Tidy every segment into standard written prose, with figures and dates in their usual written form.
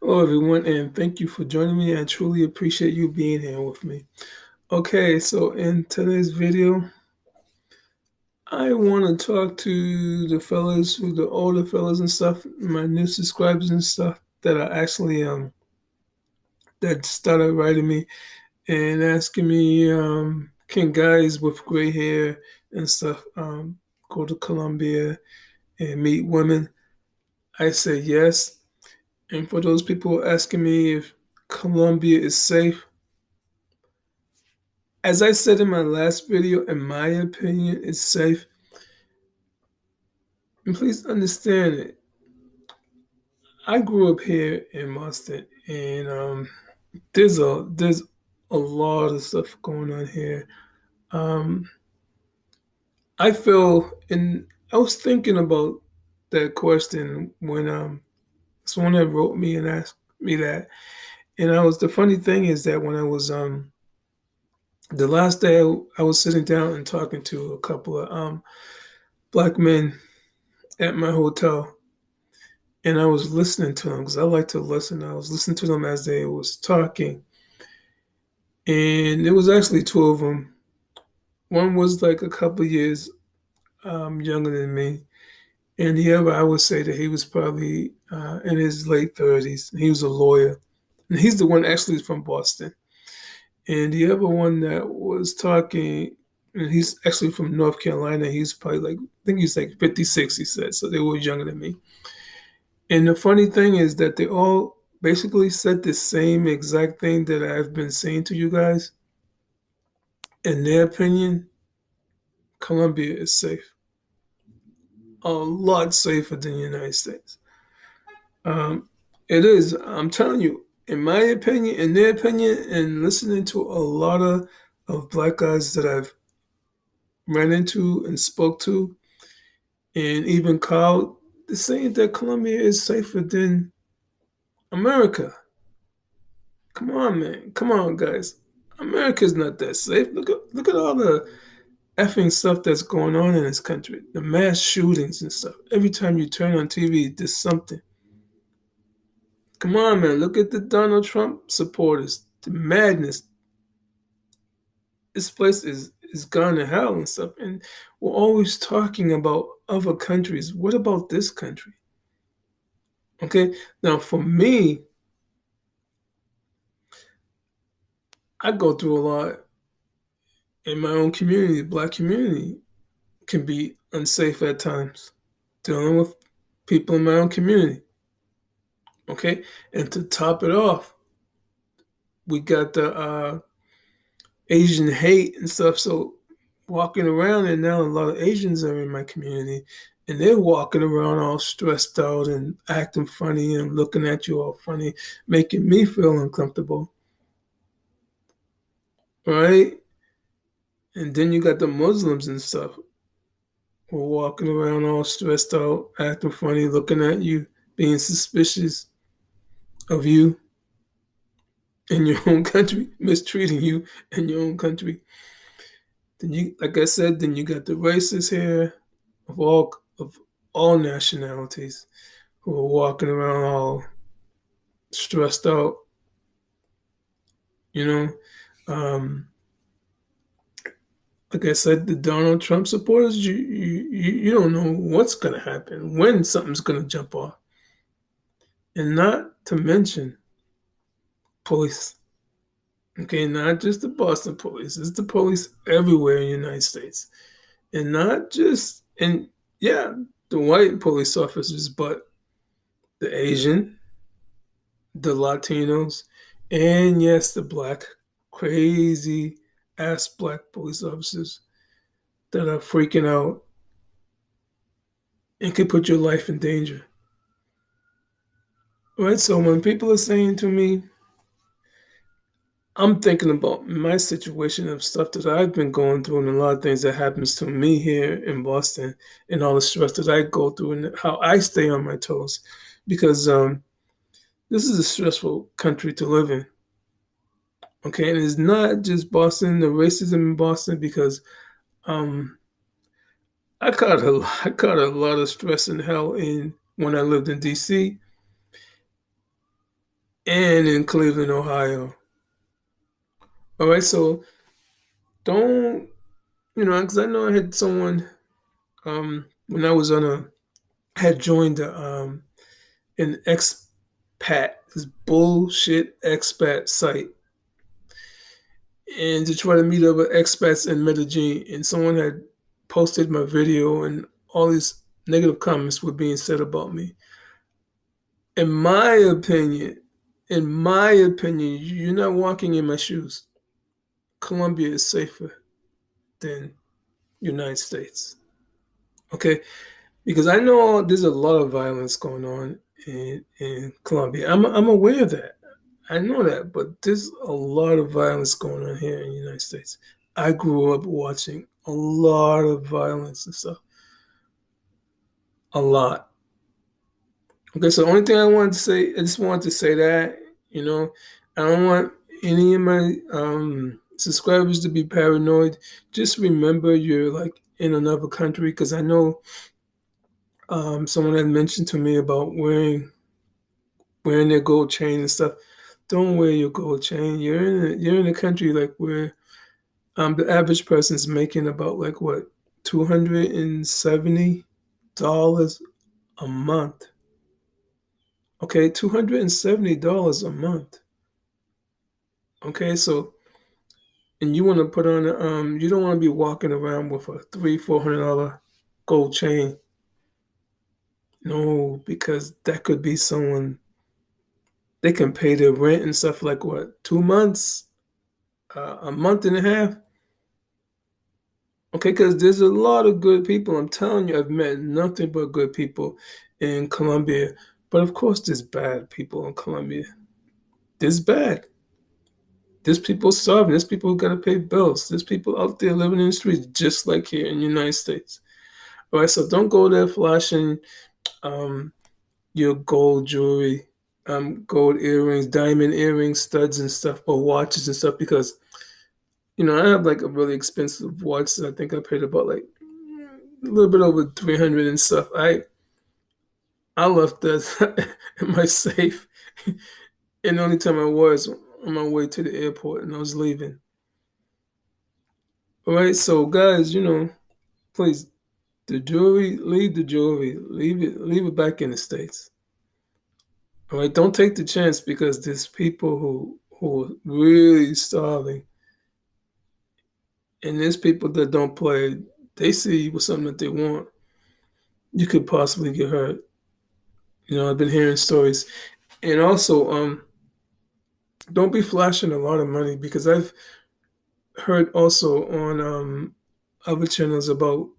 Hello, everyone, and thank you for joining me. I truly appreciate you being here with me. Okay, so in today's video, I want to talk to the fellas, the older fellas and stuff, my new subscribers and stuff that are actually that started writing me and asking me, can guys with gray hair and stuff go to Colombia and meet women? I say yes. And for those people asking me if Colombia is safe, as I said in my last video, in my opinion, it's safe. And please understand it. I grew up here in Boston, and there's a lot of stuff going on here. Um, I feel, and I was thinking about that question when someone had wrote me and asked me that, and the funny thing is that when I was the last day I was sitting down and talking to a couple of black men at my hotel, and I was listening to them because I like to listen. I was listening to them as they was talking, and it was actually two of them. One was like a couple of years younger than me, and the other I would say that he was probably in his late 30s. He was a lawyer, and he's the one actually from Boston. And the other one that was talking, and he's actually from North Carolina. He's probably like, I think he's like 56, he said. So they were younger than me. And the funny thing is that they all basically said the same exact thing that I've been saying to you guys. In their opinion, Colombia is safe, a lot safer than the United States. Um, it is, I'm telling you, in my opinion, in their opinion, and listening to a lot of black guys that I've ran into and spoke to, and even called, they're saying that Colombia is safer than America. Come on, man. Come on, guys. America's not that safe. Look at all the effing stuff that's going on in this country. The mass shootings and stuff. Every time you turn on TV, there's something. Come on, man. Look at the Donald Trump supporters. The madness. This place is gone to hell and stuff. And we're always talking about other countries. What about this country? Okay. Now, for me, I go through a lot in my own community. The black community can be unsafe at times, dealing with people in my own community. Okay, and to top it off, we got the Asian hate and stuff. So walking around, and now a lot of Asians are in my community, and they're walking around all stressed out and acting funny and looking at you all funny, making me feel uncomfortable, right? And then you got the Muslims and stuff who are walking around all stressed out, acting funny, looking at you, being suspicious of you in your own country, mistreating you in your own country. Then you, like I said, then you got the racists here of all nationalities who are walking around all stressed out. You know, um, like I said, the Donald Trump supporters, you don't know what's gonna happen, when something's gonna jump off, and not to mention police. Okay, not just the Boston police; it's the police everywhere in the United States, and not just and yeah, the white police officers, but the Asian, the Latinos, and yes, the black, crazy ass black police officers that are freaking out and can put your life in danger. Right? So when people are saying to me, I'm thinking about my situation of stuff that I've been going through and a lot of things that happens to me here in Boston and all the stress that I go through and how I stay on my toes. Because this is a stressful country to live in. Okay, and it's not just Boston, the racism in Boston, because um, I caught a lot of stress and hell in when I lived in DC. and in Cleveland, Ohio. All right, so don't because I know I had someone when I was on a had joined an expat, this bullshit expat site, and to try to meet other expats in Medellin, and someone had posted my video, and all these negative comments were being said about me. In my opinion, you're not walking in my shoes. Colombia is safer than United States. Okay, because I know there's a lot of violence going on in Colombia. I'm aware of that. I know that, but there's a lot of violence going on here in the United States. I grew up watching a lot of violence and stuff. A lot. Okay, so the only thing I wanted to say, I just wanted to say that, you know, I don't want any of my subscribers to be paranoid. Just remember you're like in another country because I know someone had mentioned to me about wearing their gold chain and stuff. Don't wear your gold chain. You're in a country like where the average person's making about like what $270 a month. Okay, $270 a month. Okay, so and you want to put on you don't want to be walking around with a $300-400 gold chain. No, because that could be someone they can pay their rent and stuff like what 2 months, a month and a half. Okay, because there's a lot of good people. I'm telling you, I've met nothing but good people in Colombia. But of course, there's bad people in Colombia. There's bad. There's people starving. There's people who gotta pay bills. There's people out there living in the streets just like here in the United States. All right, so don't go there flashing um, your gold jewelry, gold earrings, diamond earrings, studs and stuff, or watches and stuff because I have like a really expensive watch that I think I paid about like a little bit over 300 and stuff. I left that in my safe, and the only time I was on my way to the airport, and I was leaving. All right, so guys, please, leave the jewelry, leave it back in the States. All right, don't take the chance because there's people who are really starving, and there's people that don't play. They see with something that they want, you could possibly get hurt. I've been hearing stories, and also, don't be flashing a lot of money because I've heard also on other channels about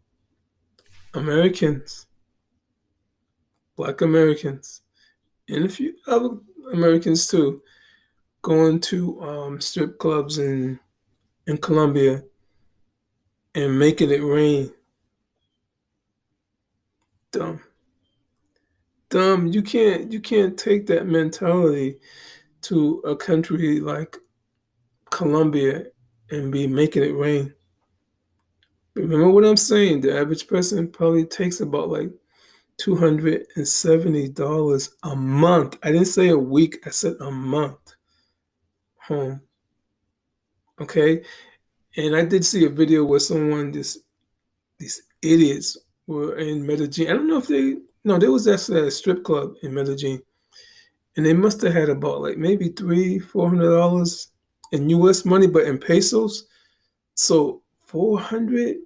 Americans, Black Americans, and a few other Americans too, going to strip clubs in Colombia and making it rain. Dumb, dumb. You can't take that mentality to a country like Colombia and be making it rain. Remember what I'm saying? The average person probably takes about like $270 a month. I didn't say a week, I said a month home. Okay. And I did see a video where these idiots were in Medellin. I don't know if no, there was actually a strip club in Medellin. And they must have had about like maybe $300-400 in US money, but in pesos. So 400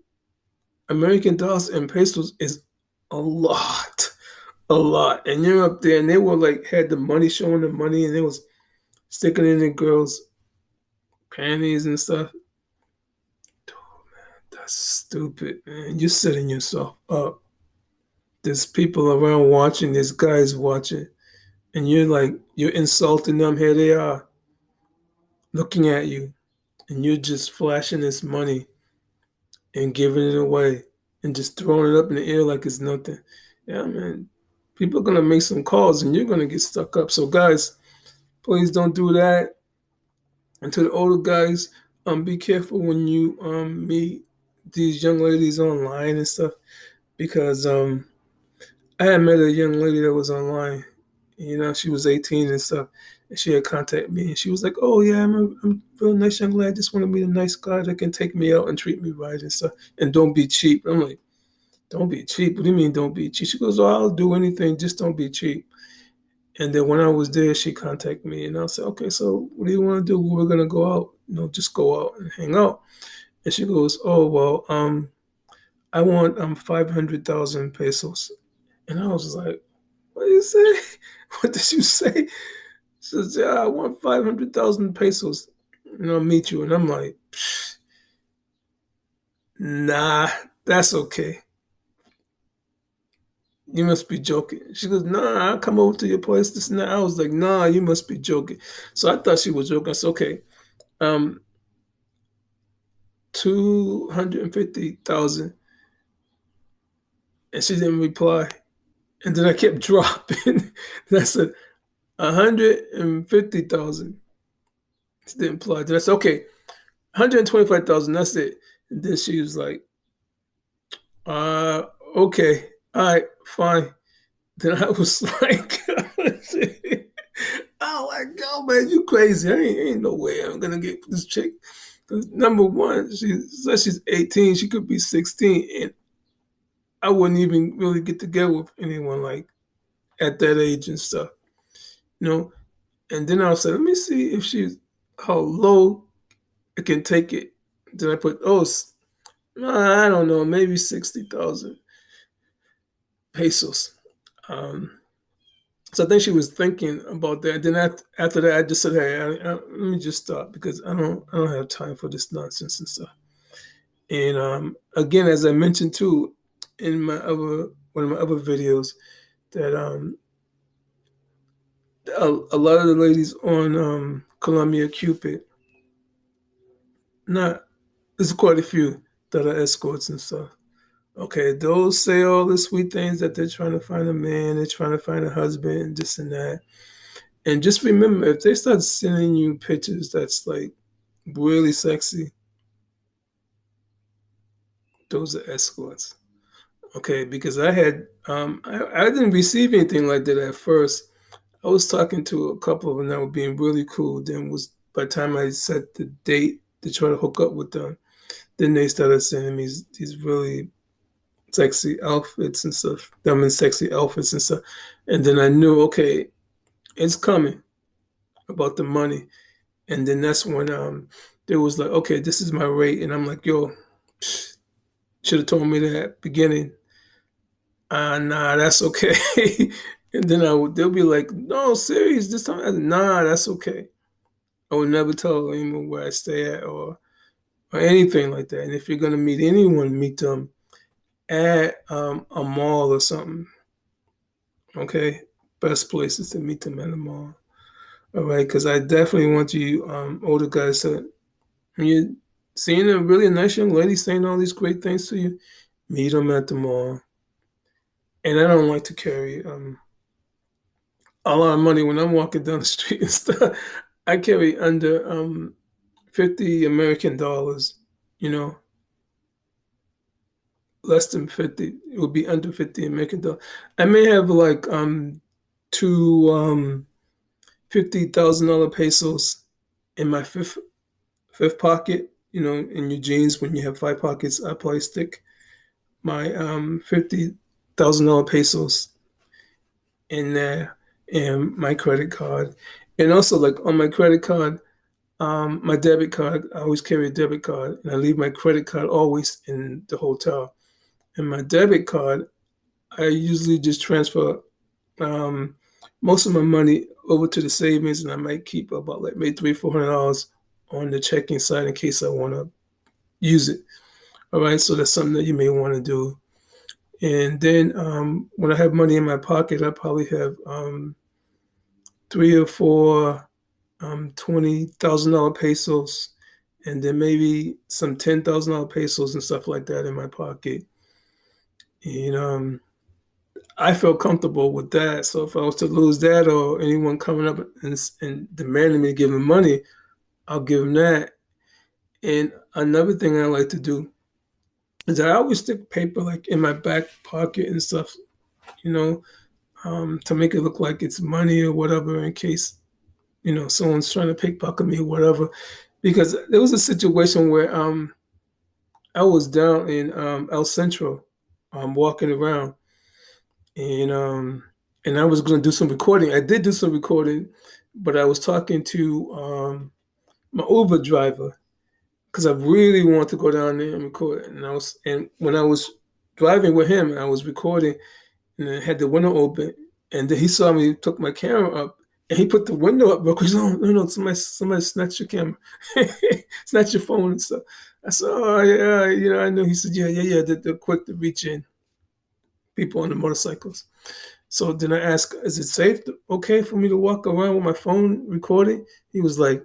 American dollars in pesos is a lot. A lot. And you're up there and they were like had the money showing the money and they was sticking in the girls' panties and stuff. That's stupid, man. You're setting yourself up. There's people around watching, there's guys watching, and you're insulting them. Here they are looking at you, and you're just flashing this money and giving it away and just throwing it up in the air like it's nothing. Yeah, man. People are gonna make some calls and you're gonna get stuck up. So guys, please don't do that. And to the older guys, be careful when you meet these young ladies online and stuff because I had met a young lady that was online. She was 18 and stuff, And she had contacted me, and she was like, "Oh yeah, I'm a real nice young lady. I just want to meet a nice guy that can take me out and treat me right and stuff, and don't be cheap." I'm like, "Don't be cheap? What do you mean don't be cheap?" She goes, "Oh, I'll do anything, just don't be cheap." And then when I was there, she contacted me, and I said, "Okay, so what do you want to do? We're gonna go out. Just go out and hang out." And she goes, "Oh well, I want 500,000 pesos." And I was like, "What did you say? What did you say?" She says, "Yeah, I want 500,000 pesos, and I'll meet you." And I'm like, "Nah, that's okay. You must be joking." She goes, "Nah, I'll come over to your place, this and that." I was like, "Nah, you must be joking." So I thought she was joking. I said, "Okay, um, 250,000." And she didn't reply. And then I kept dropping. And I said, 150,000. She didn't reply. Then I said, "Okay, 125,000, that's it." And then she was like, uh, okay, all right, fine. Then I was like, "Oh my God, man, you crazy. Ain't no way I'm gonna get this chick." 'Cause number one, she says she's 18, she could be 16, and I wouldn't even really get together with anyone like at that age and stuff, you know. And then I was like, let me see if she's how low I can take it. Then I put, oh, I don't know, maybe 60,000 pesos. Um, so I think she was thinking about that. Then after that, I just said, hey, let me just stop because I don't have time for this nonsense and stuff. And again, as I mentioned too, in my other one of my other videos, that a lot of the ladies on Columbia Cupid, not there's quite a few that are escorts and stuff. Okay, those say all the sweet things that they're trying to find a man, they're trying to find a husband, and this and that. And just remember, if they start sending you pictures that's like really sexy, those are escorts. Okay, because I didn't receive anything like that at first. I was talking to a couple of them that were being really cool. Then was by the time I set the date to try to hook up with them, then they started sending me these really sexy outfits and stuff. Them in sexy outfits and stuff. And then I knew, okay, it's coming about the money. And then that's when they was like, okay, this is my rate. And I'm like, yo, should have told me that at the beginning. Nah, that's okay. And then they'll be like, no, serious, this time. Nah, that's okay. I would never tell anyone where I stay at or anything like that. And if you're gonna meet anyone, meet them at a mall or something. Okay, best places to meet them at a mall. All right, because I definitely want you older guys to when you're seeing a really nice young lady saying all these great things to you, meet them at the mall. And I don't like to carry a lot of money when I'm walking down the street and stuff. I carry under 50 American dollars, you know, less than 50. It would be under 50 American dollars. I may have like two $50,000 pesos in my fifth pocket, in your jeans when you have five pockets. I probably stick my $50,000 pesos in there and my credit card. And also like on my credit card, my debit card, I always carry a debit card and I leave my credit card always in the hotel. And my debit card, I usually just transfer um, most of my money over to the savings and I might keep about like maybe $300-400 on the checking side in case I want to use it. All right, so that's something that you may want to do. And then when I have money in my pocket, I probably have three or four $20,000 pesos, and then maybe some $10,000 pesos and stuff like that in my pocket. And I felt comfortable with that. So if I was to lose that, or anyone coming up and demanding me to give them money, I'll give them that. And another thing I like to do is I always stick paper like in my back pocket and stuff, you know, to make it look like it's money or whatever in case. someone's trying to pickpocket me or whatever. Because there was a situation where I was down in El Centro, walking around, and I was going to do some recording. I did do some recording, but I was talking to my Uber driver because I really want to go down there and record. And when I was driving with him, I was recording, and I had the window open, and then he saw me, took my camera up, and he put the window up real quick. He's, oh, no, no, somebody snatched your camera, snatched your phone and stuff. I said, oh yeah, I know. He said, yeah, yeah, yeah. They're quick to reach in, people on the motorcycles. So then I asked, is it okay for me to walk around with my phone recording? He was like,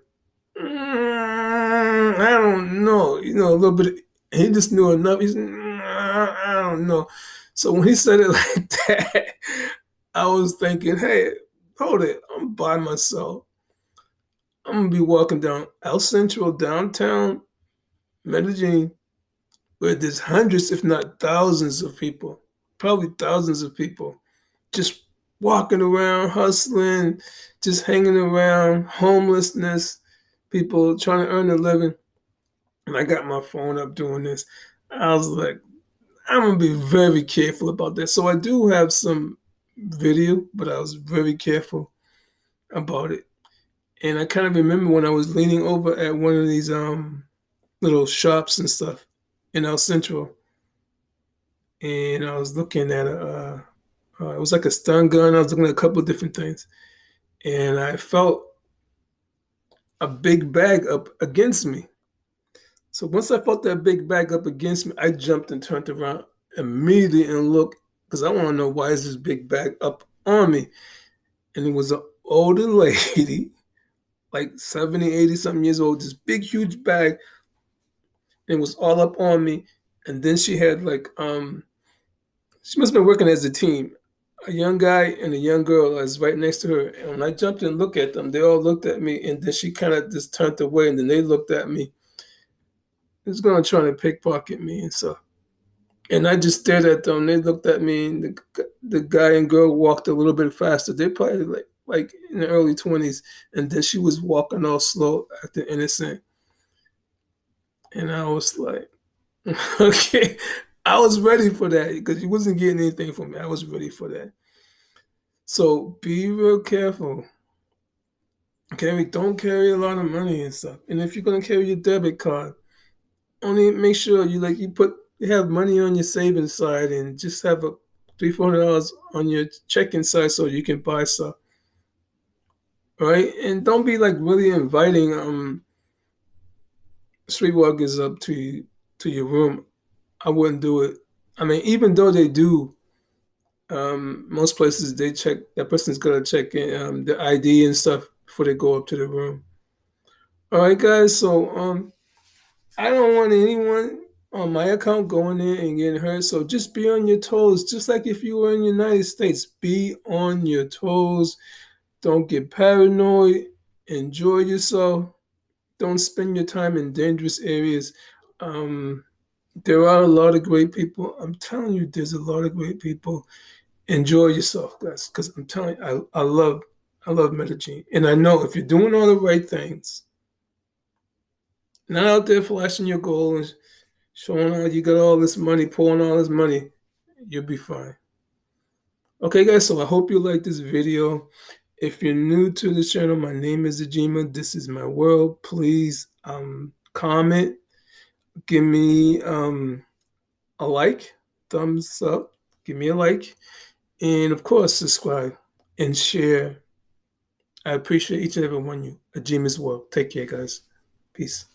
I don't know, a little bit. He just knew enough. He said, I don't know. So when he said it like that, I was thinking, hey, hold it. I'm by myself. I'm going to be walking down El Centro, downtown Medellin, where there's hundreds, if not thousands of people, probably thousands of people, just walking around, hustling, just hanging around, homelessness, people trying to earn a living. And I got my phone up doing this. I was like, I'm gonna be very careful about that. So I do have some video, but I was very careful about it. And I kind of remember when I was leaning over at one of these little shops and stuff in El Centro, and I was looking at it was like a stun gun. I was looking at a couple of different things, and I felt a big bag up against me. So once I felt that big bag up against me, I jumped and turned around immediately and looked because I want to know why is this big bag up on me. And it was an older lady, like 70, 80 something years old, this big, huge bag. And it was all up on me. And then she had she must have been working as a team. A young guy and a young girl was right next to her. And when I jumped and looked at them, they all looked at me. And then she kind of just turned away. And then they looked at me. He was going to try to pickpocket me and stuff. And I just stared at them. They looked at me, and the guy and girl walked a little bit faster. They probably like in the early 20s, and then she was walking all slow, acting innocent. And I was like, okay, I was ready for that because he wasn't getting anything from me. I was ready for that. So be real careful. Don't carry a lot of money and stuff. And if you're gonna carry your debit card, only make sure you have money on your savings side and just have a $300-400 on your checking side so you can buy stuff. Right? And don't be like really inviting streetwalkers up to your room. I wouldn't do it. I mean, even though they do, most places they check that person's gonna check in the ID and stuff before they go up to the room. All right, guys. So I don't want anyone on my account going in and getting hurt. So just be on your toes. Just like if you were in the United States, be on your toes. Don't get paranoid. Enjoy yourself. Don't spend your time in dangerous areas. Um, there are a lot of great people. I'm telling you, there's a lot of great people. Enjoy yourself, guys, because I'm telling you, I love Medellin. And I know if you're doing all the right things, not out there flashing your gold and showing out you got all this money, pouring all this money, you'll be fine. Okay, guys, so I hope you like this video. If you're new to the channel, my name is Ajima. This is my world. Please comment, give me a like, thumbs up, give me a like, and of course, subscribe and share. I appreciate each and every one of you. Ajima's world. Take care, guys. Peace.